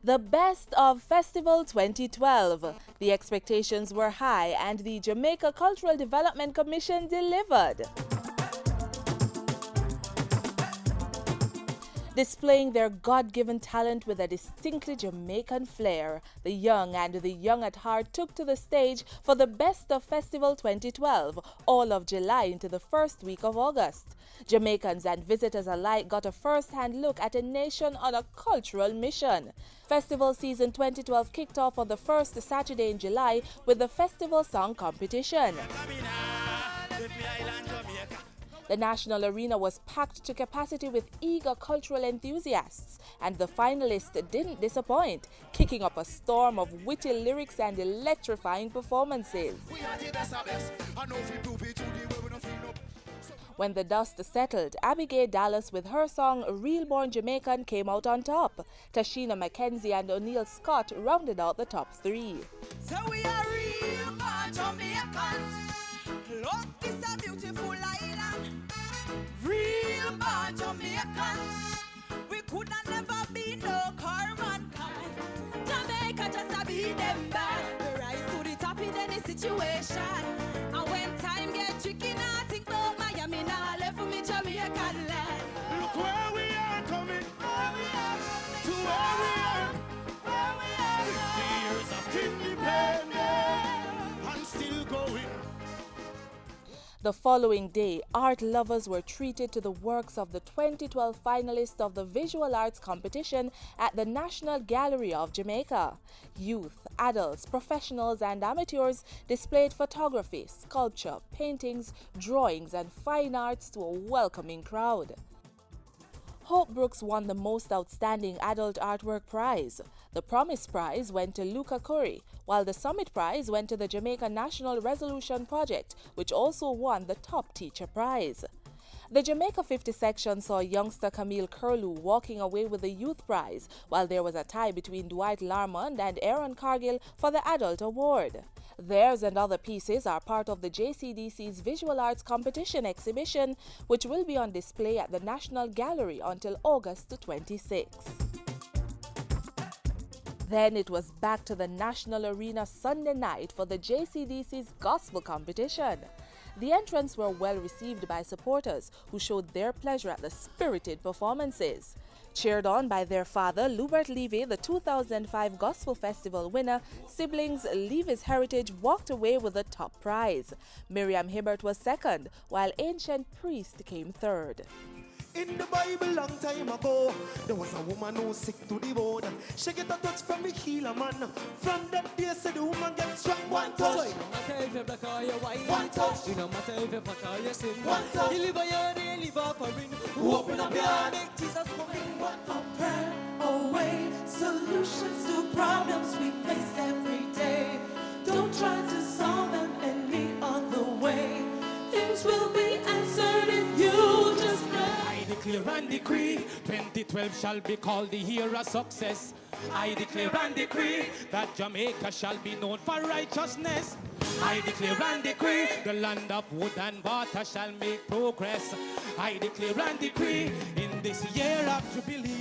The best of Festival 2012. The expectations were high and the Jamaica Cultural Development Commission delivered. Displaying their God-given talent with a distinctly Jamaican flair, the young and the young at heart took to the stage for the Best of Festival 2012, all of July into the first week of August. Jamaicans and visitors alike got a first-hand look at a nation on a cultural mission. Festival season 2012 kicked off on the first Saturday in July with the festival song competition. The National Arena was packed to capacity with eager cultural enthusiasts, and the finalists didn't disappoint, kicking up a storm of witty lyrics and electrifying performances. When the dust settled, Abigail Dallas with her song Real Born Jamaican came out on top. Tashina McKenzie and O'Neill Scott rounded out the top three. So we are real born Jamaicans. Look, this a beautiful island. Real born Jamaicans. We could not never be no carbon kind. Jamaica just a be them bad. We rise to the top in any situation. And when time get tricky, now think about Miami, now left for me Jamaican land. Look where we are coming. Where we are To where we are. where we are 50 years of independence and still going. The following day, art lovers were treated to the works of the 2012 finalists of the Visual Arts Competition at the National Gallery of Jamaica. Youth, adults, professionals and amateurs displayed photography, sculpture, paintings, drawings and fine arts to a welcoming crowd. Hope Brooks won the Most Outstanding Adult Artwork Prize. The Promise Prize went to Luca Curry, while the Summit Prize went to the Jamaica National Resolution Project, which also won the Top Teacher Prize. The Jamaica 50 section saw youngster Camille Curlew walking away with the Youth Prize, while there was a tie between Dwight Larmond and Aaron Cargill for the Adult Award. Theirs and other pieces are part of the JCDC's Visual Arts Competition exhibition, which will be on display at the National Gallery until August 26. Then it was back to the National Arena Sunday night for the JCDC's Gospel Competition. The entrants were well received by supporters who showed their pleasure at the spirited performances. Cheered on by their father, Lubert Levy, the 2005 Gospel Festival winner, siblings Levy's Heritage walked away with the top prize. Miriam Hibbert was second, while Ancient Priest came third. In the Bible long time ago, there was a woman who was sick to the bone. She get a touch from the healer man. From that day, said the woman gets strong. One touch. It no matter if you black or you white. One touch. It no matter if you fat or you sin. One touch. Deliver your day, live offering. Open up your heart. Make Jesus come in. a prayer away. Solutions to problems we face every day. Don't try to solve them any other way. Things will be answered if you just pray. I declare and decree 2012 shall be called the year of success. I declare and decree that Jamaica shall be known for righteousness. I declare and decree the land of wood and water shall make progress. I declare and decree in this year of jubilee.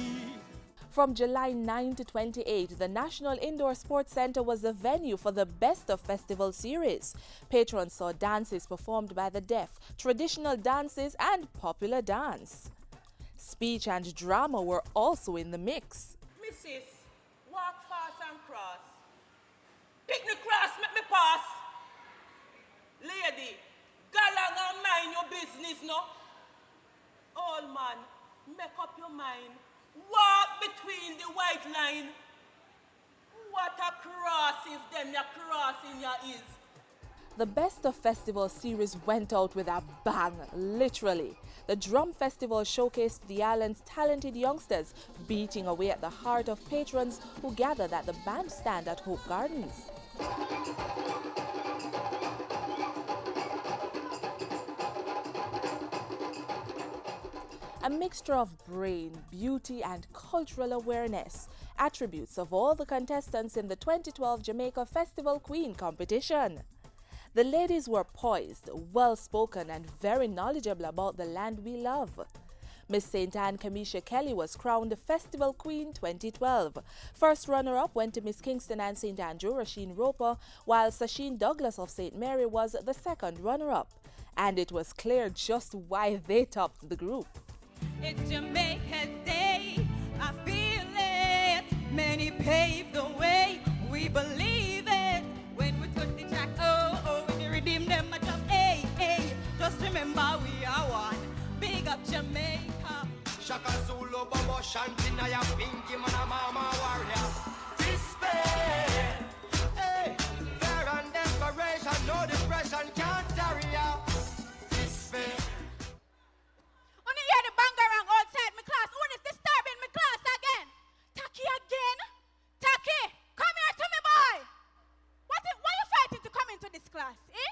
From July 9 to 28, the National Indoor Sports Centre was the venue for the Best of Festival series. Patrons saw dances performed by the deaf, traditional dances and popular dance. Speech and drama were also in the mix. Mrs. Walk fast and cross. Pick me cross, make me pass. Lady, go along and mind your business, no? Old man, make up your mind. Walk between the white line. What a cross is them, your cross in your ears. The Best of Festival series went out with a bang, literally. The Drum Festival showcased the island's talented youngsters, beating away at the heart of patrons who gathered at the bandstand at Hope Gardens. A mixture of brain, beauty and cultural awareness, attributes of all the contestants in the 2012 Jamaica Festival Queen competition. The ladies were poised, well-spoken and very knowledgeable about the land we love. Miss St. Anne KEMESHA Kelly was crowned Festival Queen 2012. First runner-up went to Miss Kingston and St. Andrew RASHEEN Roper, while SASHEEN Douglas of St. Mary was the second runner-up. And it was clear just why they topped the group. It's Jamaica's day, I feel it. Many paved the way, we believe it. When we touch the track, when we redeem them, I just, hey, just remember we are one. Big up Jamaica. Shaka Zulu, Bobo, Shanti, Naya, Pinky, Mana, Mama, Warrior. Despair. Hey, fear and desperation, no depression can't carry out. Despair. When you hear the bangarang outside my class, when it's disturbing my class again. Taki again? Taki, come here to me, boy. Why you fighting to come into this class, eh?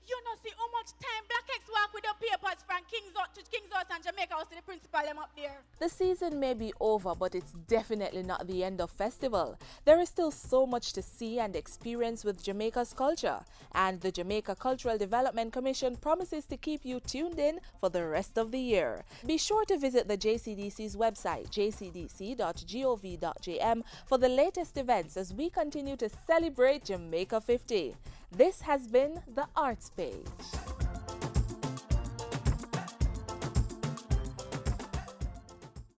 You know, see how much time Black X walk with the papers from King's House and Jamaica House to the principal them up there. The season may be over, but it's definitely not the end of festival. There is still so much to see and experience with Jamaica's culture, and the Jamaica Cultural Development Commission promises to keep you tuned in for the rest of the year. Be sure to visit the JCDC's website, jcdc.gov.jm, for the latest events as we continue to celebrate Jamaica 50. This has been the Arts Page.